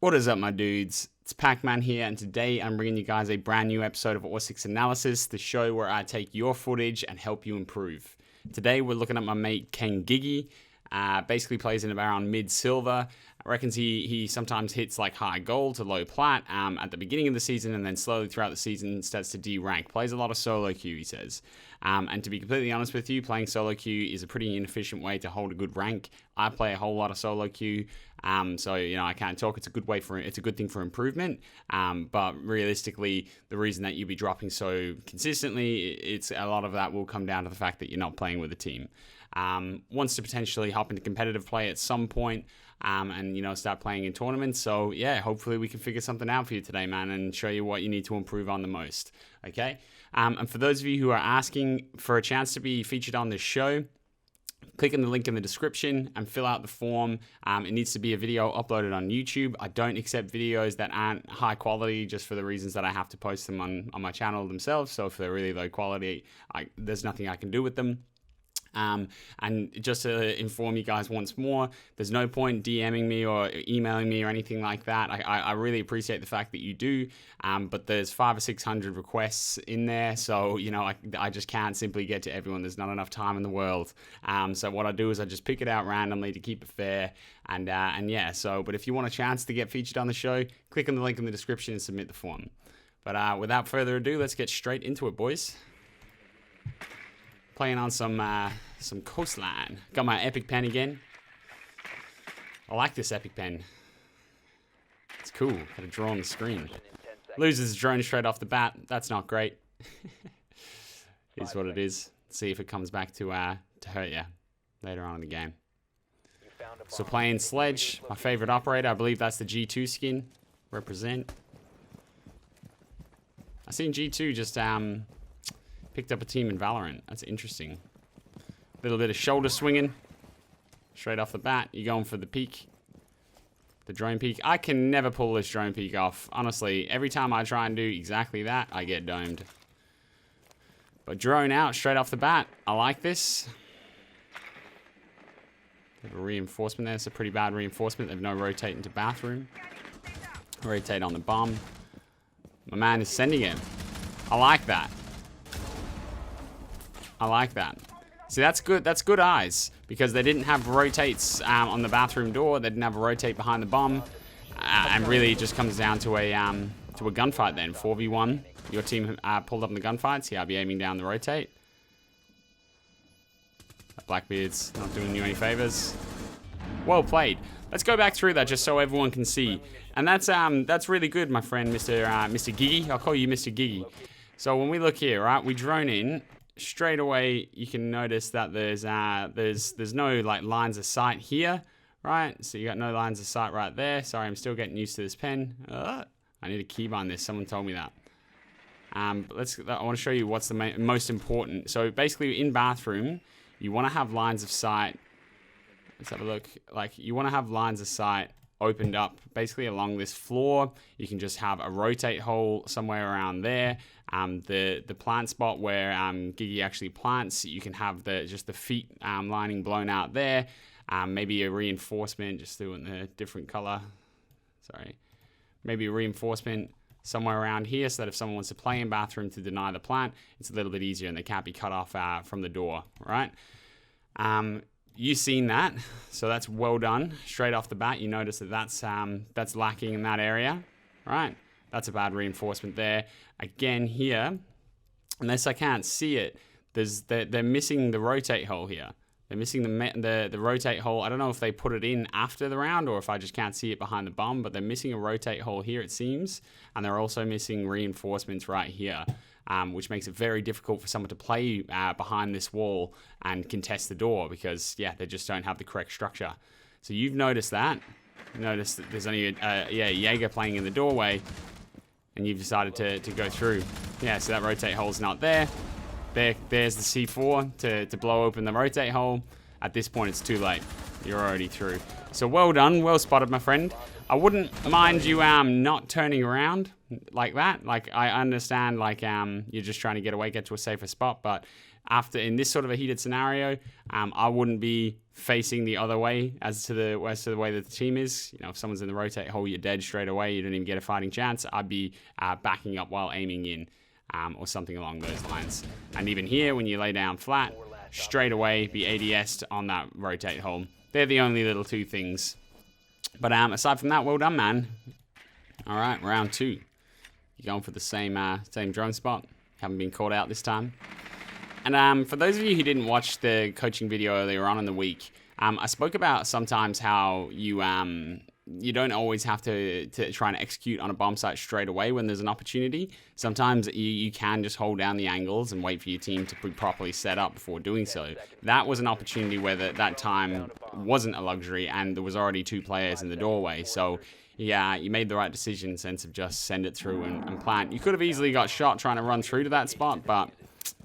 What is up, my dudes? It's Pacman here, and today I'm bringing you guys a brand new episode of Or6 Analysis, the show where I take your footage and help you improve. Today we're looking at my mate Ken GiGi. Basically plays in around mid-silver. I reckon he sometimes hits like high gold to low plat at the beginning of the season, and then slowly throughout the season starts to D-rank. Plays a lot of solo queue, he says. And to be completely honest with you, playing solo queue is a pretty inefficient way to hold a good rank. I play a whole lot of solo queue, so I can't talk. It's a good thing for improvement. But realistically, the reason that you'll be dropping so consistently, it's a lot of that will come down to the fact that you're not playing with a team. Wants to potentially hop into competitive play at some point, and start playing in tournaments. So yeah, hopefully we can figure something out for you today, man, and show you what you need to improve on the most. Okay. And for those of you who are asking for a chance to be featured on this show, click on the link in the description and fill out the form. It needs to be a video uploaded on YouTube. I don't accept videos that aren't high quality just for the reasons that I have to post them on my channel themselves. So if they're really low quality, there's nothing I can do with them. And just to inform you guys once more, there's no point DMing me or emailing me or anything like that. I really appreciate the fact that you do, but there's 500 or 600 requests in there, so I just can't simply get to everyone. There's not enough time in the world. So what I do is I just pick it out randomly to keep it fair, and yeah. So, but if you want a chance to get featured on the show, click on the link in the description and submit the form. But without further ado, let's get straight into it, boys. Playing on some coastline. Got my epic pen again. I like this epic pen. It's cool. Got a draw on the screen. Loses the drone straight off the bat. That's not great. Is what it is. See if it comes back to hurt you later on in the game. So playing Sledge, my favorite operator. I believe that's the G2 skin. Represent. I seen G2 just picked up a team in Valorant. That's interesting. A little bit of shoulder swinging. Straight off the bat. You're going for the peek. The drone peek. I can never pull this drone peek off. Honestly, every time I try and do exactly that, I get domed. But drone out straight off the bat. I like this. They have a reinforcement there. It's a pretty bad reinforcement. They have no rotate into bathroom. Rotate on the bomb. My man is sending it. I like that. I like that. See, that's good. That's good eyes, because they didn't have rotates on the bathroom door. They didn't have a rotate behind the bomb, and really it just comes down to a gunfight then. 4v1. Your team pulled up in the gunfight. See, I'll be aiming down the rotate. Blackbeard's not doing you any favors. Well played. Let's go back through that just so everyone can see. And that's really good, my friend, Mr. GiGi. I'll call you Mr. GiGi. So when we look here, right, we drone in. Straight away, you can notice that there's no like lines of sight here, right? So you got no lines of sight right there. Sorry, I'm still getting used to this pen. I need a keybind this. Someone told me that. I want to show you what's the most important. So basically, in bathroom, you want to have lines of sight. Let's have a look. Like, you want to have lines of sight opened up basically along this floor. You can just have a rotate hole somewhere around there. The plant spot where GiGi actually plants, you can have just the feet lining blown out there. Maybe a reinforcement, just doing a different color. Sorry. Maybe a reinforcement somewhere around here, so that if someone wants to play in bathroom to deny the plant, it's a little bit easier and they can't be cut off from the door, right? You've seen that, so that's well done. Straight off the bat, you notice that that's lacking in that area, right? That's a bad reinforcement there. Again here, unless I can't see it, they're missing the rotate hole here. They're missing the rotate hole. I don't know if they put it in after the round or if I just can't see it behind the bomb, but they're missing a rotate hole here, it seems. And they're also missing reinforcements right here. Which makes it very difficult for someone to play behind this wall and contest the door, because, yeah, they just don't have the correct structure. So you've noticed that. Notice that there's only a Jaeger playing in the doorway, and you've decided to go through. Yeah, so that rotate hole's not there. There's the C4 to blow open the rotate hole. At this point, it's too late. You're already through. So well done. Well spotted, my friend. I wouldn't mind you not turning around like that. Like, I understand, like, you're just trying to get away, get to a safer spot, but after in this sort of a heated scenario, I wouldn't be facing the other way as to the way that the team is. You know, if someone's in the rotate hole, you're dead straight away. You don't even get a fighting chance. I'd be backing up while aiming in, or something along those lines. And even here, when you lay down flat, straight away be ADS'd on that rotate hole. They're the only little two things. But aside from that, well done, man. All right, round 2. You're going for the same drone spot. Haven't been caught out this time. And for those of you who didn't watch the coaching video earlier on in the week, I spoke about sometimes how you don't always have to try and execute on a bomb site straight away when there's an opportunity. Sometimes you can just hold down the angles and wait for your team to be properly set up before doing so. That was an opportunity where that time wasn't a luxury and there was already 2 players in the doorway. So yeah, you made the right decision in the sense of just send it through and plant. You could have easily got shot trying to run through to that spot, but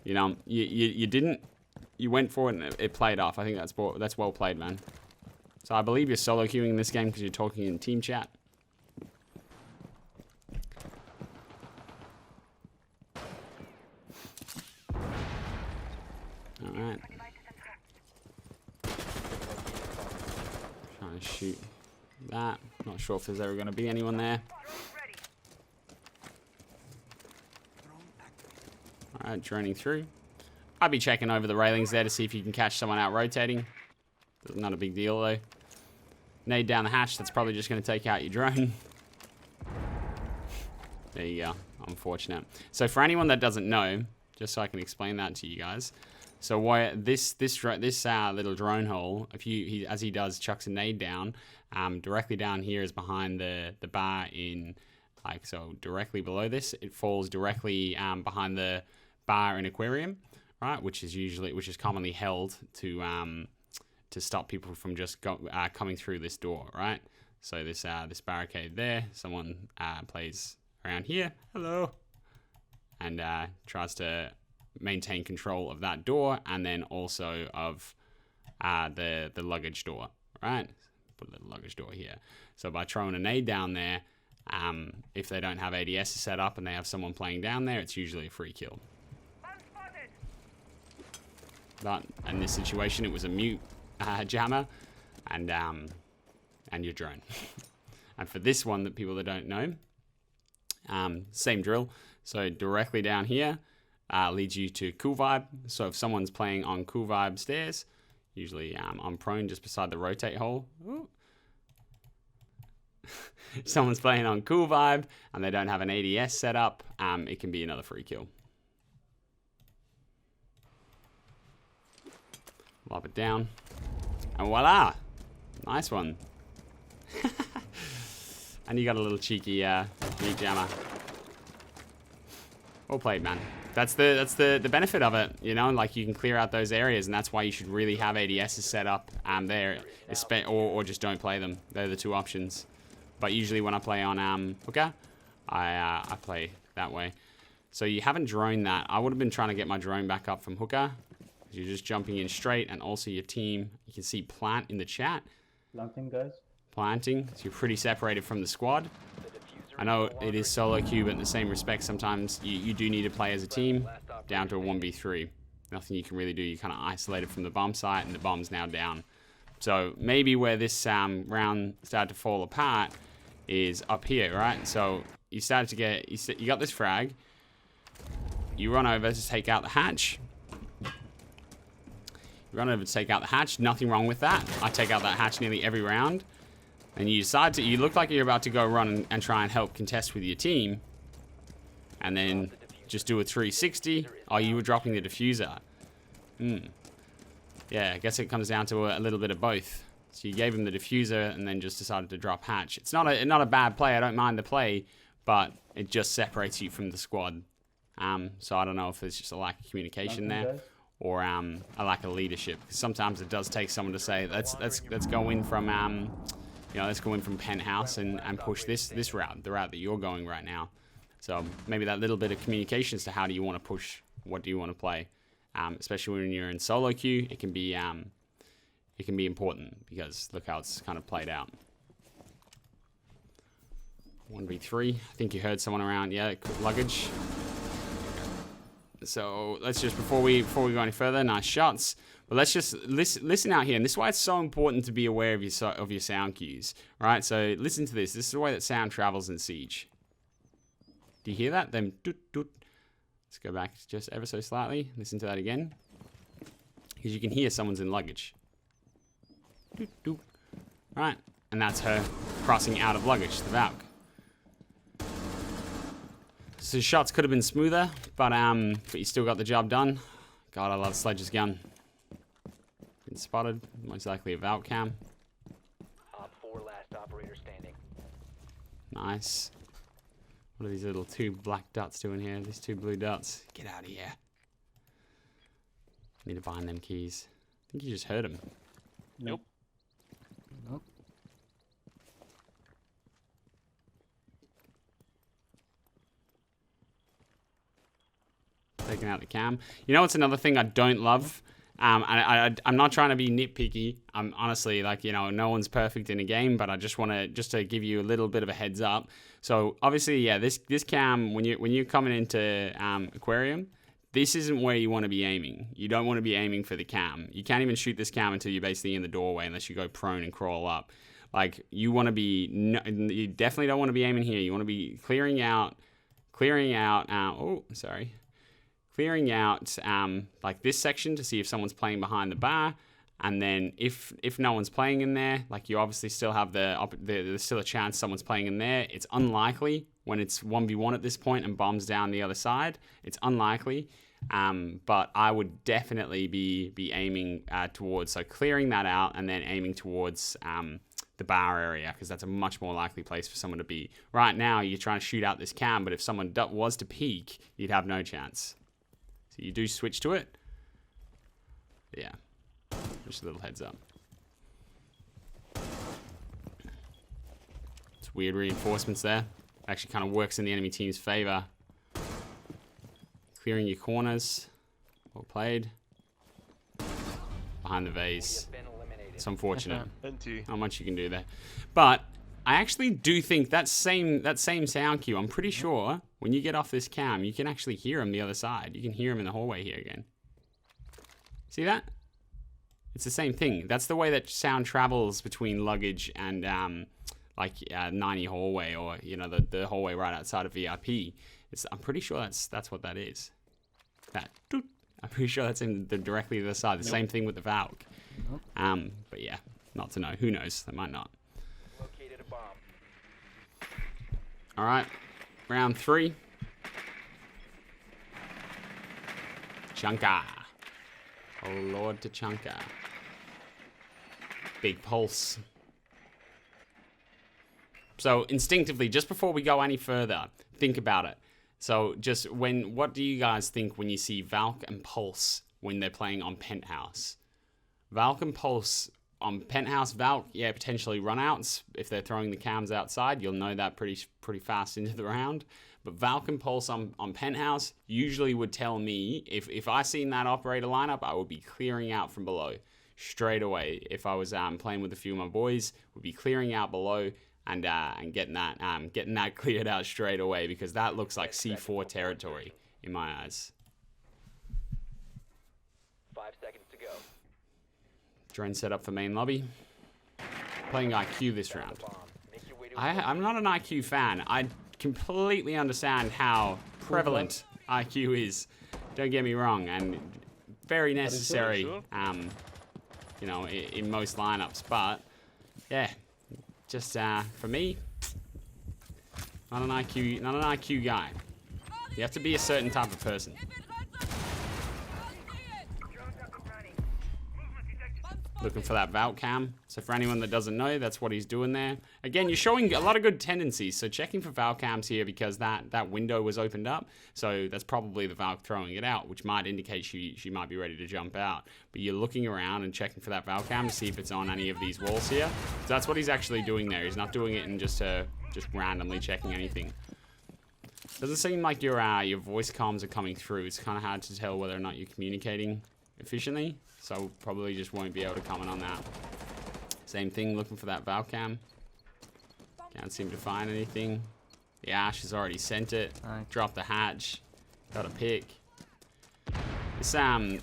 you know, you didn't. You went for it and it played off. I think that's well played, man. So I believe you're solo queuing in this game because you're talking in team chat. All right. Trying to shoot that. Not sure if there's ever going to be anyone there. All right, droning through. I'd be checking over the railings there to see if you can catch someone out rotating. Not a big deal though. Nade down the hatch, that's probably just going to take out your drone. There you go. Unfortunate. So for anyone that doesn't know, just so I can explain that to you guys. So why this little drone hole, if as he does, chucks a nade down, directly down here is behind the bar in, like, so directly below this, it falls directly behind the bar in aquarium, right? Which is commonly held to stop people from just coming through this door, right? So this barricade there, someone plays around here, hello, and tries to maintain control of that door, and then also of the luggage door, right? Put the luggage door here. So by throwing a nade down there, if they don't have ADS set up and they have someone playing down there, it's usually a free kill. But in this situation, it was a mute jammer and your drone. And for this one, that people that don't know, same drill. So directly down here leads you to Cool Vibe. So if someone's playing on Cool Vibe stairs, usually on prone just beside the rotate hole. If someone's playing on Cool Vibe and they don't have an ADS set up, it can be another free kill. Lob it down. And voila! Nice one. And you got a little cheeky meat jammer. Well played, man. That's the benefit of it, you know, like you can clear out those areas, and that's why you should really have ADSs set up there, or just don't play them. They're the 2 options. But usually when I play on hooker, I play that way. So you haven't droned that. I would have been trying to get my drone back up from hooker. You're just jumping in straight, and also your team, you can see plant in the chat. Planting, guys. Planting, so you're pretty separated from the squad. I know it is solo queue, but in the same respect, sometimes you do need to play as a team, down to a 1v3. Nothing you can really do. You're kind of isolated from the bomb site, and the bomb's now down. So maybe where this round started to fall apart is up here, right? So you started to get, you got this frag. You run over to take out the hatch. Run over to take out the hatch. Nothing wrong with that. I take out that hatch nearly every round. And you decide to, you look like you're about to go run and try and help contest with your team. And then just do a 360. Oh, you were dropping the diffuser. Yeah, I guess it comes down to a little bit of both. So you gave him the diffuser and then just decided to drop hatch. It's not a bad play. I don't mind the play, but it just separates you from the squad. So I don't know if there's just a lack of communication there, or a lack of leadership. Because sometimes it does take someone to say, let's go in from let's go in from penthouse and push this route, the route that you're going right now. So maybe that little bit of communication as to how do you want to push, what do you want to play, especially when you're in solo queue, it can be important, because look how it's kind of played out. 1v3. I think you heard someone around. Yeah, luggage. So let's just, before we go any further, nice shots. But let's just listen out here. And this is why it's so important to be aware of your sound cues. All right, so listen to this. This is the way that sound travels in Siege. Do you hear that? Them doot doot. Let's go back just ever so slightly. Listen to that again. Because you can hear someone's in luggage. Doot doot. All right, and that's her crossing out of luggage, the Valk. So shots could have been smoother, but you still got the job done. God, I love Sledge's gun. Been spotted, most likely a Valk cam. Op 4 last operator standing. Nice. What are these little 2 black dots doing here? These 2 blue dots. Get out of here. Need to find them keys. I think you just heard them. Nope. Nope. Taking out the cam. You know what's another thing I don't love? I'm not trying to be nitpicky. I'm honestly, like, you know, no one's perfect in a game, but I just want to give you a little bit of a heads up. So obviously, yeah, this cam, when you're coming into Aquarium, this isn't where you want to be aiming. You don't want to be aiming for the cam. You can't even shoot this cam until you're basically in the doorway, unless you go prone and crawl up. Like, you want to be, you definitely don't want to be aiming here. You want to be clearing out, clearing out like this section to see if someone's playing behind the bar, and then if no one's playing in there, like, you obviously still have there's still a chance someone's playing in there. It's unlikely when it's 1v1 at this point and bombs down the other side. It's unlikely, but I would definitely be aiming towards, so clearing that out and then aiming towards the bar area, because that's a much more likely place for someone to be. Right now, you're trying to shoot out this cam, but if someone was to peek, you'd have no chance. So you do switch to it. Yeah. Just a little heads up. It's weird reinforcements there. Actually kind of works in the enemy team's favor. Clearing your corners. Well played. Behind the vase. It's unfortunate. Not much you can do there. But I actually do think that same sound cue, I'm pretty sure when you get off this cam, you can actually hear him the other side. You can hear him in the hallway here again. See that? It's the same thing. That's the way that sound travels between luggage and 90 hallway, or, you know, the hallway right outside of VIP. I'm pretty sure that's what that is. That doot. I'm pretty sure that's in directly to the side. The same thing with the Valk. But yeah, not to know. Who knows? They might not. Located a bomb. All right, round 3. Chunka. Oh Lord, to Chunka. Big pulse. So instinctively, just before we go any further, think about it. So just what do you guys think when you see Valk and Pulse when they're playing on Penthouse? Valk and Pulse on Penthouse, Valk, yeah, potentially runouts. If they're throwing the cams outside, you'll know that pretty fast into the round. But Valk and Pulse on Penthouse usually would tell me, if I seen that operator lineup, I would be clearing out from below straight away. If I was playing with a few of my boys, would be clearing out below and getting that cleared out straight away, because that looks like C4 territory in my eyes. 5 seconds to go. Drone set up for main lobby. Playing IQ this round. I'm not an IQ fan. I completely understand how prevalent IQ is. Don't get me wrong, and very necessary, you know, in most lineups. But yeah, just for me, not an IQ guy. You have to be a certain type of person. Looking for that Valk cam. So for anyone that doesn't know, that's what he's doing there. Again, you're showing a lot of good tendencies. So checking for Valk cams here, because that window was opened up. So that's probably the Valk throwing it out, which might indicate she might be ready to jump out. But you're looking around and checking for that Valk cam to see if it's on any of these walls here. So that's what he's actually doing there. He's not doing it and just randomly checking anything. Doesn't seem like your voice comms are coming through. It's kind of hard to tell whether or not you're communicating efficiently. So probably just won't be able to comment on that. Same thing, looking for that Valk cam. Can't seem to find anything. The Ash has already sent it. Dropped the hatch. Got a pick.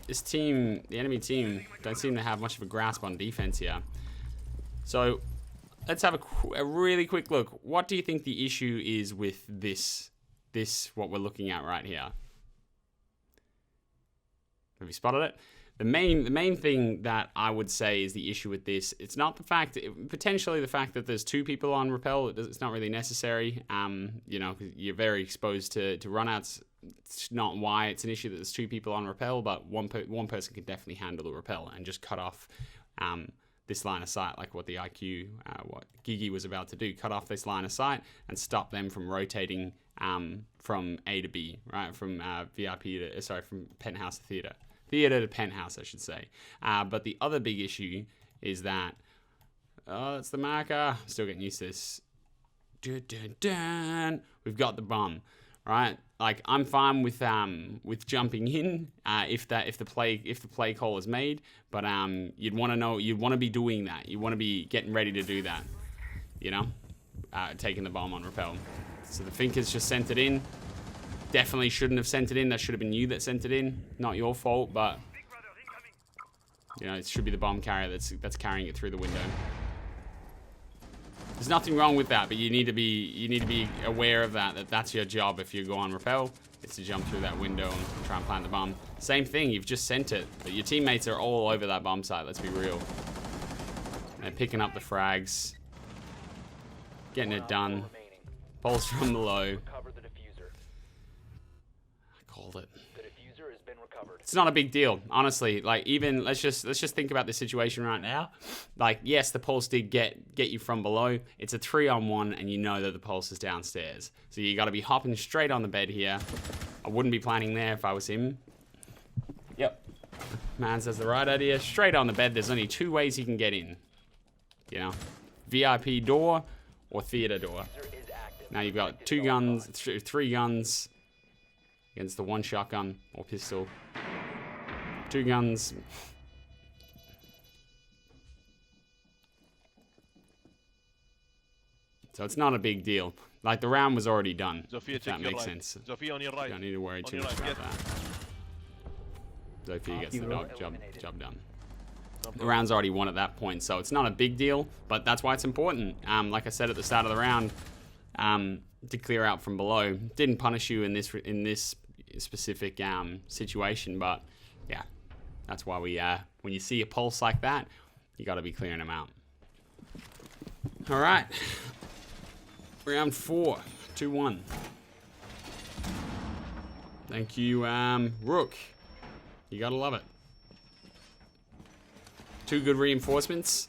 This team, the enemy team, don't seem to have much of a grasp on defense here. So let's have a really quick look. What do you think the issue is with this what we're looking at right here? Have you spotted it? The main thing that I would say is the issue with this. It's not the fact, potentially the fact that there's 2 people on rappel. It's not really necessary. You know, you're very exposed to runouts. It's not why it's an issue that there's 2 people on rappel, but one person can definitely handle the rappel and just cut off this line of sight, like what the IQ, what GiGi was about to do. Cut off this line of sight and stop them from rotating from A to B, right? From VIP to, from penthouse to theater. Theater to penthouse, I should say. But the other big issue is that, that's the marker. Still getting used to this. Dun, dun, dun. We've got the bomb, right? Like, I'm fine with jumping in if the play call is made, but you'd want to be doing that. You want to be getting ready to do that, you know, taking the bomb on rappel. So the Thinkers just sent it in. Definitely shouldn't have sent it in. That should have been you that sent it in. Not your fault, but you know, it should be the bomb carrier that's carrying it through the window. There's nothing wrong with that, but you need to be aware of that that's your job if you go on rappel. It's to jump through that window and try and plant the bomb. Same thing, you've just sent it, but your teammates are all over that bomb site, let's be real. They're picking up the frags. Getting it done. Pulse from below. Called it. The diffuser has been recovered. It's not a big deal, honestly. Like, even let's just think about the situation right now. Like, yes, the pulse did get you from below. It's a 3-on-1, and you know that the pulse is downstairs. So you got to be hopping straight on the bed here. I wouldn't be planning there if I was him. Yep. Man says the right idea. Straight on the bed. There's only 2 ways he can get in. You know, VIP door or theater door. Now you've got 2 guns, 3 guns. Against the 1 shotgun or pistol. 2 guns. So it's not a big deal. Like, the round was already done. Zofia, if that makes sense. Zofia on your right. Don't need to worry too much about that. Zofia gets the job done. The round's already won at that point, so it's not a big deal, but that's why it's important. Like I said at the start of the round, to clear out from below. Didn't punish you in this specific situation, but yeah, that's why we when you see a pulse like that, you got to be clearing them out. All right, round 4, 2-1. Thank you, Rook. You gotta love it. 2 good reinforcements,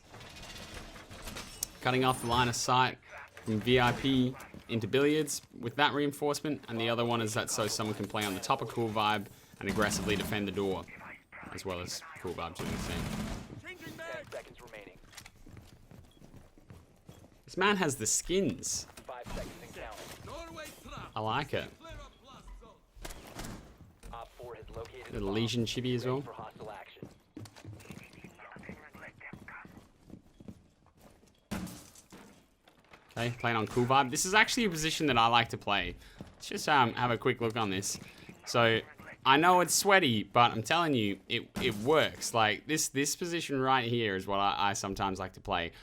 cutting off the line of sight from VIP into billiards with that reinforcement, and the other one is that so someone can play on the top of Cool Vibe and aggressively defend the door, as well as Cool Vibe doing the same. 10 seconds remaining. This man has the skins. 5 seconds and counting. I like it. Op 4 has located a Little bomb. Legion chibi as well. Ready for hostile action. Okay, playing on Cool Vibe. This is actually a position that I like to play. Let's just have a quick look on this. So, I know it's sweaty, but I'm telling you, it works. Like, this position right here is what I sometimes like to play.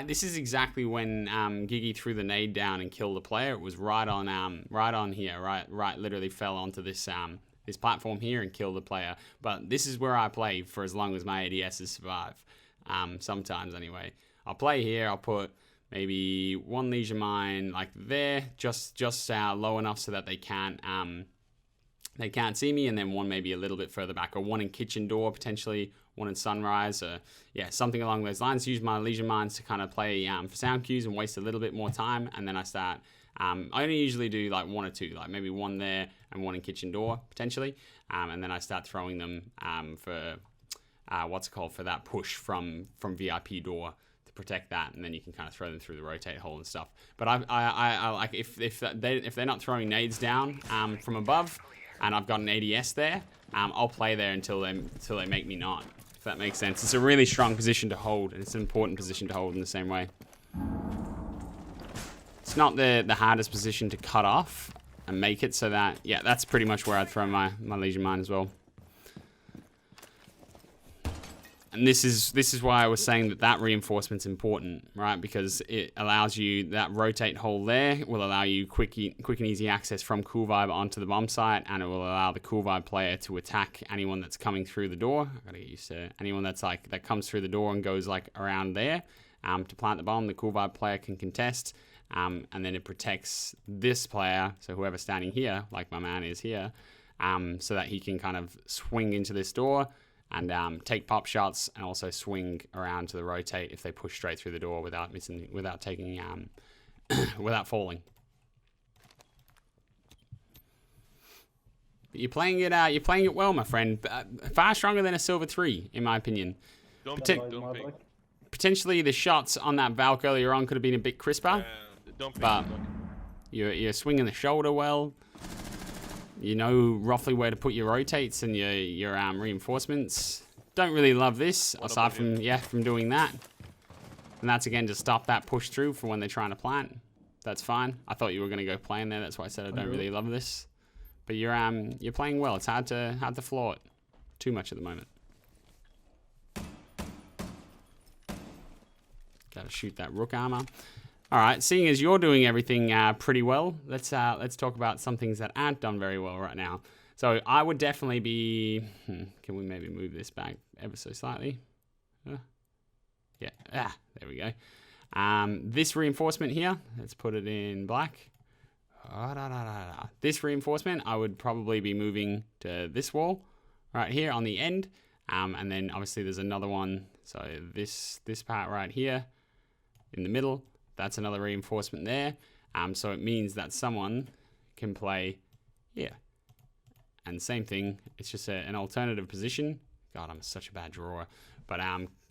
This is exactly when GiGi threw the nade down and killed the player. It was right on here, right literally fell onto this this platform here and killed the player. But this is where I play for as long as my ADSs survive. Sometimes anyway. I'll play here, I'll put maybe 1 Leisure Mine like there, just low enough so that they can't see me, and then 1 maybe a little bit further back, or 1 in kitchen door potentially, 1 in sunrise, or yeah, something along those lines. Use my Leisure Mines to kind of play for sound cues and waste a little bit more time, and then I start. I only usually do like 1 or 2, like maybe 1 there and 1 in kitchen door potentially, and then I start throwing them for for that push from VIP door. Protect that, and then you can kind of throw them through the rotate hole and stuff. But I like if they're not throwing nades down from above, and I've got an ADS there, I'll play there until they make me not. If that makes sense. It's a really strong position to hold, and it's an important position to hold in the same way. It's not the hardest position to cut off and make it so that, yeah, that's pretty much where I'd throw my Leisure Mine as well. And this is why I was saying that reinforcement's important, right? Because it allows you, that rotate hole there will allow you quick and easy access from Cool Vibe onto the bomb site, and it will allow the Cool Vibe player to attack anyone that's coming through the door. I gotta get used to anyone that's like, that comes through the door and goes like around there to plant the bomb. The Cool Vibe player can contest, and then it protects this player, so whoever's standing here, like my man is here, so that he can kind of swing into this door and take pop shots, and also swing around to the rotate if they push straight through the door without missing, without taking, without falling. But you're playing it well, my friend. Far stronger than a silver 3, in my opinion. Don't peek. Potentially, the shots on that Valk earlier on could have been a bit crisper, Don't peek. but you're swinging the shoulder well. You know roughly where to put your rotates and your reinforcements. Don't really love this, aside from from doing that. And that's again to stop that push through for when they're trying to plant. That's fine. I thought you were gonna go playing there. That's why I said I don't really love this. But you're playing well. It's hard to flaw it too much at the moment. Gotta shoot that rook armor. All right, seeing as you're doing everything pretty well, let's talk about some things that aren't done very well right now. So I would definitely be. Can we maybe move this back ever so slightly? Yeah. There we go. This reinforcement here. Let's put it in black. This reinforcement, I would probably be moving to this wall right here on the end, and then obviously there's another one. So this part right here in the middle. That's another reinforcement there. So it means that someone can play here. And same thing, it's just an alternative position. God, I'm such a bad drawer. But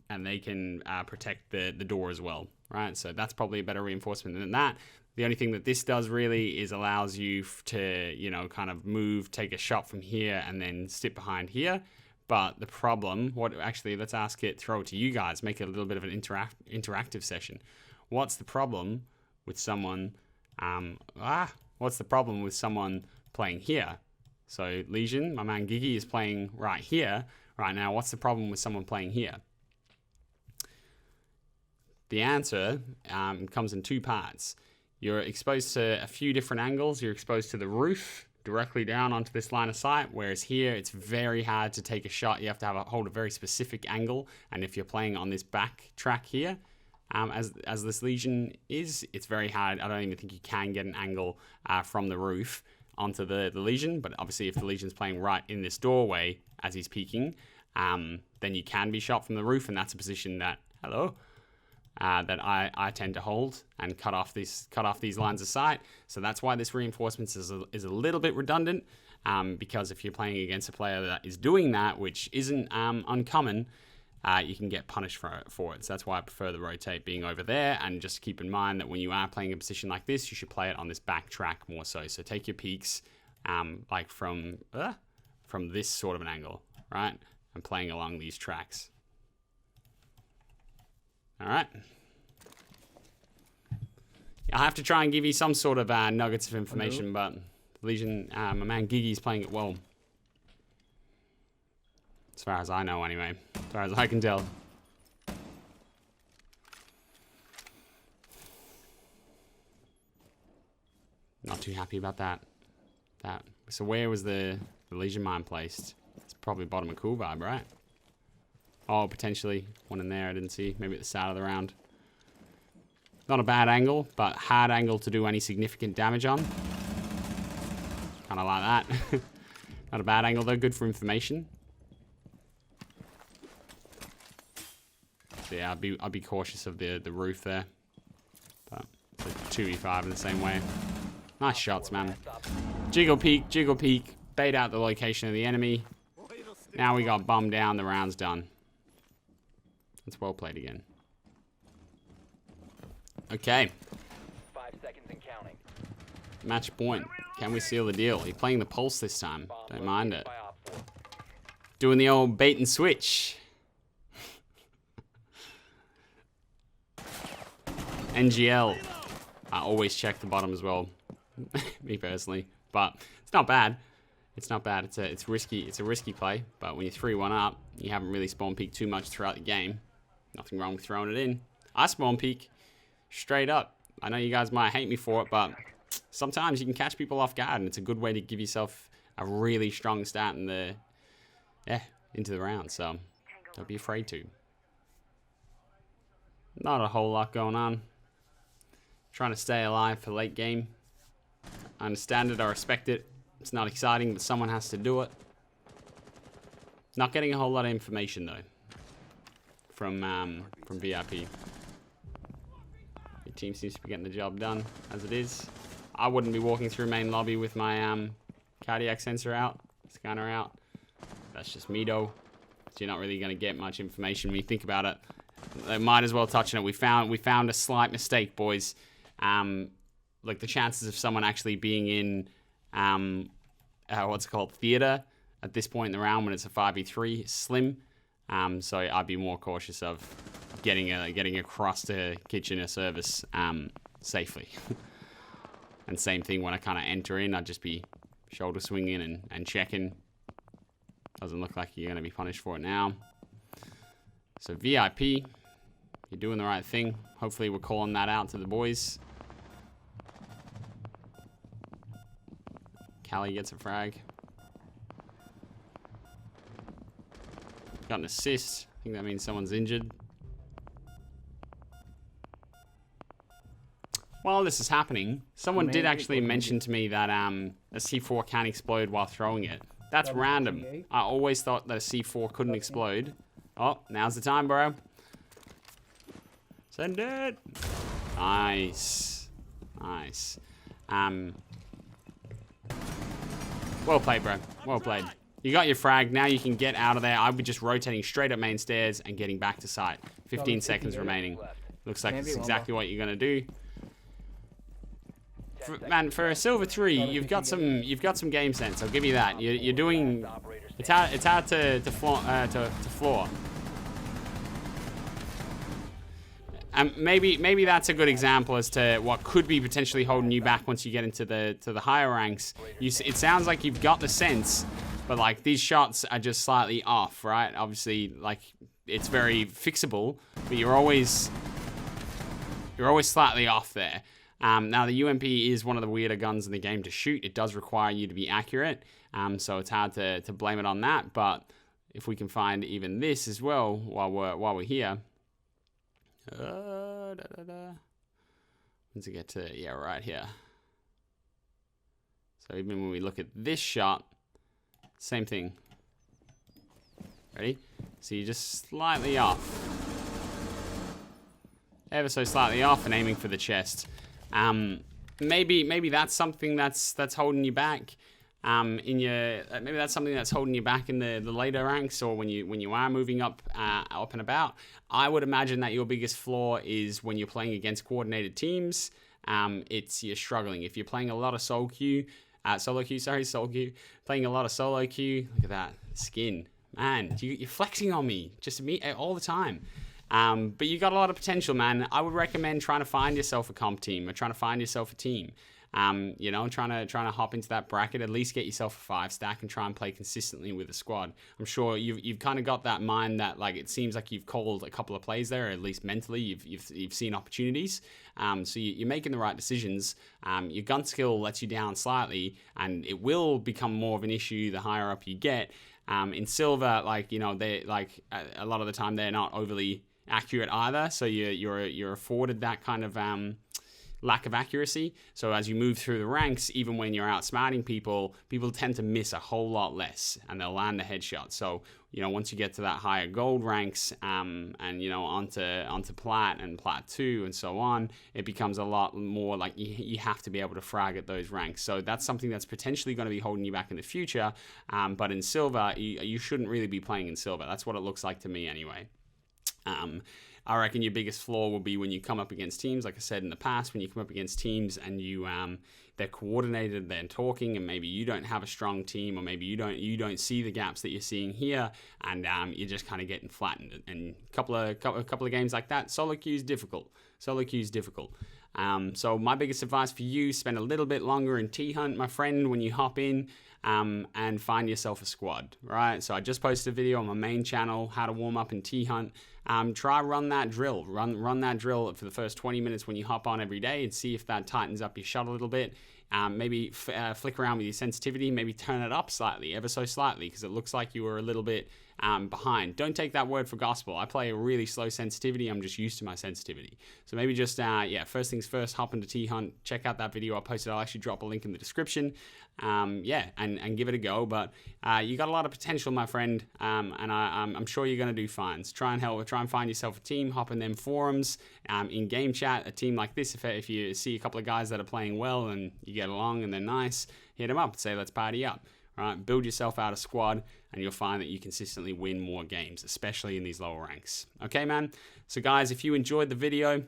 and they can protect the door as well, right? So that's probably a better reinforcement than that. The only thing that this does really is allows you to, you know, kind of move, take a shot from here, and then sit behind here. But the problem, let's ask it, throw it to you guys, make it a little bit of an interactive session. What's the problem with someone? What's the problem with someone playing here? So Legion, my man GiGi is playing right here right now. What's the problem with someone playing here? The answer comes in 2 parts. You're exposed to a few different angles. You're exposed to the roof directly down onto this line of sight, whereas here it's very hard to take a shot. You have to hold a very specific angle, and if you're playing on this back track here, as this Legion is, it's very hard. I don't even think you can get an angle from the roof onto the Legion, but obviously if the Legion's playing right in this doorway as he's peeking, then you can be shot from the roof, and that's a position that, that I tend to hold and cut off these lines of sight. So that's why this reinforcements is a little bit redundant, because if you're playing against a player that is doing that, which isn't uncommon, you can get punished for it. So that's why I prefer the rotate being over there. And just keep in mind that when you are playing a position like this, you should play it on this back track more so. So take your peaks like from this sort of an angle, right? And playing along these tracks. All right. I'll have to try and give you some sort of nuggets of information, but Legion, my man GiGi's playing it well. As far as I know, anyway. As far as I can tell. Not too happy about that. So where was the Legion mine placed? It's probably bottom of Cool Vibe, right? Oh, potentially one in there I didn't see. Maybe at the start of the round. Not a bad angle, but hard angle to do any significant damage on. Kind of like that. Not a bad angle though, good for information. So yeah, I'd be cautious of the roof there. But it's a 2v5 in the same way. Nice shots, man. Jiggle peek, bait out the location of the enemy. Now we got bummed down, the round's done. It's well played again. Okay. 5 seconds and counting. Match point. Can we seal the deal? You're playing the pulse this time. Don't mind it. Doing the old bait and switch. NGL. I always check the bottom as well. Me personally. But it's not bad. It's not bad. It's risky. It's a risky play, but when you're 3-1 up, you haven't really spawn peeked too much throughout the game. Nothing wrong with throwing it in. I spawn peek straight up. I know you guys might hate me for it, but sometimes you can catch people off guard, and it's a good way to give yourself a really strong start in the into the round. So don't be afraid to. Not a whole lot going on. Trying to stay alive for late game. I understand it. I respect it. It's not exciting, but someone has to do it. Not getting a whole lot of information though from VIP. Your team seems to be getting the job done as it is. I wouldn't be walking through main lobby with my cardiac sensor out, scanner out. That's just me though. So you're not really going to get much information when you think about it. They might as well touch on it. We found a slight mistake, boys. Like the chances of someone actually being in what's it called, theater at this point in the round when it's a 5v3 is slim. So I'd be more cautious of getting across to kitchen or service safely. And same thing when I kind of enter in, I'd just be shoulder swinging and checking. Doesn't look like you're going to be punished for it now. So VIP, you're doing the right thing. Hopefully we're calling that out to the boys. Callie gets a frag. Got an assist. I think that means someone's injured. While this is happening, someone did actually mention to me that a C4 can explode while throwing it. That's random. I always thought that a C4 couldn't explode. Oh, now's the time, bro. Send it. Nice. Nice. Well played, bro. Well played. You got your frag. Now you can get out of there. I'd be just rotating straight up main stairs and getting back to site. 15 seconds remaining. Looks like it's exactly what you're gonna do. Man, for a silver 3, you've got some game sense. I'll give you that. You're doing. It's hard to floor. Maybe that's a good example as to what could be potentially holding you back once you get into the higher ranks. It sounds like you've got the sense, but like these shots are just slightly off, right? Obviously, like it's very fixable, but you're always slightly off there. Now the UMP is one of the weirder guns in the game to shoot. It does require you to be accurate, so it's hard to blame it on that. But if we can find even this as well while we're here. Once we get to, right here. So even when we look at this shot, same thing. Ready? So you're just slightly off. Ever so slightly off and aiming for the chest. Maybe that's something that's holding you back. Maybe that's something that's holding you back in the later ranks, or when you are moving up and about. I would imagine that your biggest flaw is when you're playing against coordinated teams. You're struggling. If you're playing a lot of solo queue, playing a lot of solo queue. Look at that skin, man. You're flexing on me just me all the time. But you got a lot of potential, man. I would recommend trying to find yourself a comp team or trying to find yourself a team. Trying to hop into that bracket, at least get yourself a 5 stack and try and play consistently with the squad. I'm sure you've kind of got that mind that like it seems like you've called a couple of plays there, or at least mentally you've seen opportunities. So you're making the right decisions. Your gun skill lets you down slightly, and it will become more of an issue the higher up you get. In silver, they a lot of the time they're not overly accurate either, so you're afforded that kind of lack of accuracy. So as you move through the ranks, even when you're outsmarting people tend to miss a whole lot less, and they'll land the headshot. So once you get to that higher gold ranks, and onto plat and plat 2 and so on, it becomes a lot more like you have to be able to frag at those ranks. So that's something that's potentially going to be holding you back in the future. But in silver, you shouldn't really be playing in silver. That's what it looks like to me anyway. I reckon your biggest flaw will be when you come up against teams, like I said in the past, when you come up against teams and they're coordinated, they're talking, and maybe you don't have a strong team, or maybe you don't see the gaps that you're seeing here, and you're just kind of getting flattened. And a couple of games like that, solo queue is difficult. So my biggest advice for you: spend a little bit longer in T-Hunt, my friend, when you hop in. and find yourself a squad, right? So I just posted a video on my main channel, how to warm up in T-Hunt. Try run that drill. Run that drill for the first 20 minutes when you hop on every day and see if that tightens up your shot a little bit. Maybe flick around with your sensitivity, maybe turn it up slightly, ever so slightly, because it looks like you were a little bit behind. Don't take that word for gospel. I play a really slow sensitivity. I'm just used to my sensitivity. So maybe just, first things first, hop into T-Hunt, check out that video I posted. I'll actually drop a link in the description. And give it a go. But you got a lot of potential, my friend, and I'm sure you're going to do fine. So try and find yourself a team, hop in them forums, in game chat, a team like this. If you see a couple of guys that are playing well and you get along and they're nice, hit them up and say, let's party up. All right, build yourself out a squad, and you'll find that you consistently win more games, especially in these lower ranks. Okay, man? So, guys, if you enjoyed the video,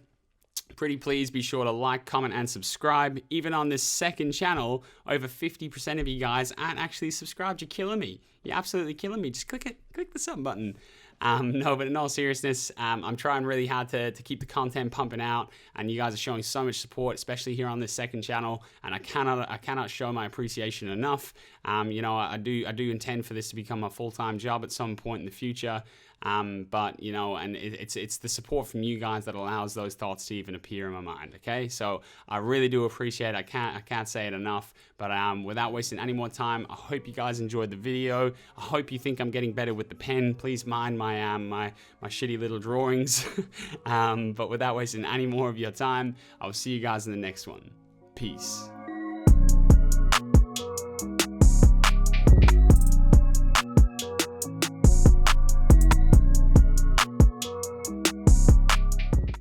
pretty please be sure to like, comment, and subscribe. Even on this second channel, over 50% of you guys aren't actually subscribed. You're killing me. You're absolutely killing me. Just click the sub button. No, but in all seriousness, I'm trying really hard to keep the content pumping out, and you guys are showing so much support, especially here on this second channel, and I cannot show my appreciation enough. I do intend for this to become a full-time job at some point in the future. But and it's the support from you guys that allows those thoughts to even appear in my mind. Okay, so I really do appreciate it. I can't say it enough. But without wasting any more time, I hope you guys enjoyed the video. I hope you think I'm getting better with the pen. Please mind my my shitty little drawings. But without wasting any more of your time, I'll see you guys in the next one. Peace.